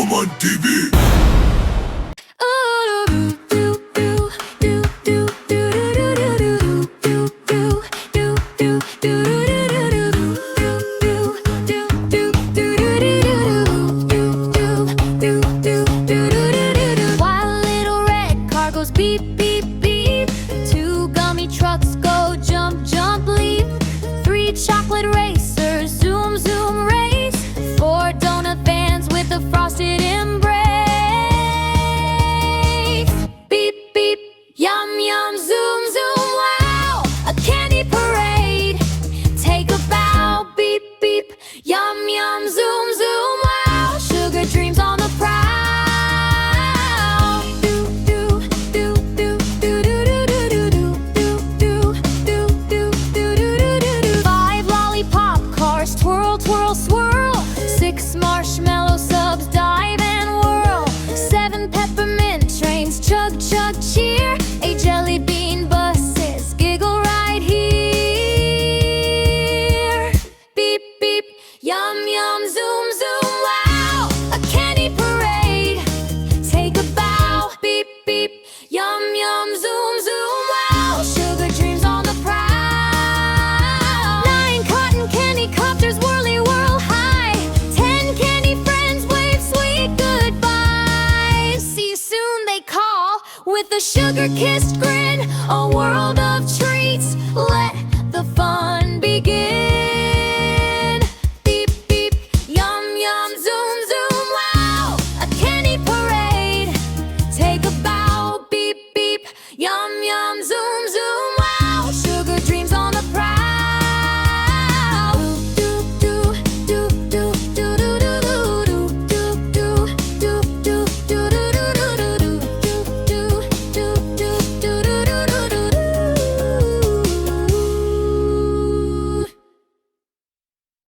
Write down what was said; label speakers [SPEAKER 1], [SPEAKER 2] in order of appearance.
[SPEAKER 1] come on TV.
[SPEAKER 2] While a little red car goes beep, beep, beep, 2 gummy trucks go jump, jump, leap, 3 chocolate racers zoom, zoom, race, 4 donut vans with a frosted embrace. Beep, beep, yum, yum, zoom, zoom, wow, a candy parade. Take a bow, beep, beep, yum, yum, zoom, zoom, wow, sugar dreams on the prowl. 5 lollipop cars twirl, twirl, swirl, 6 marshmallow subs dive and whirl, 7 peppermint trains chug, chug, cheer, 8 jelly bean buses giggle right here. Beep, beep, yum, yum, zoom, zoom, wow, a candy parade. Take a bow, beep, beep, yum, yum, zoom, zoom, wow, sugar dreams on the prowl. 9 cotton candy copters whirly whirl high, 10 candy friends wave sweet goodbyes. See you soon, they call, with a sugar-kissed grin, a world of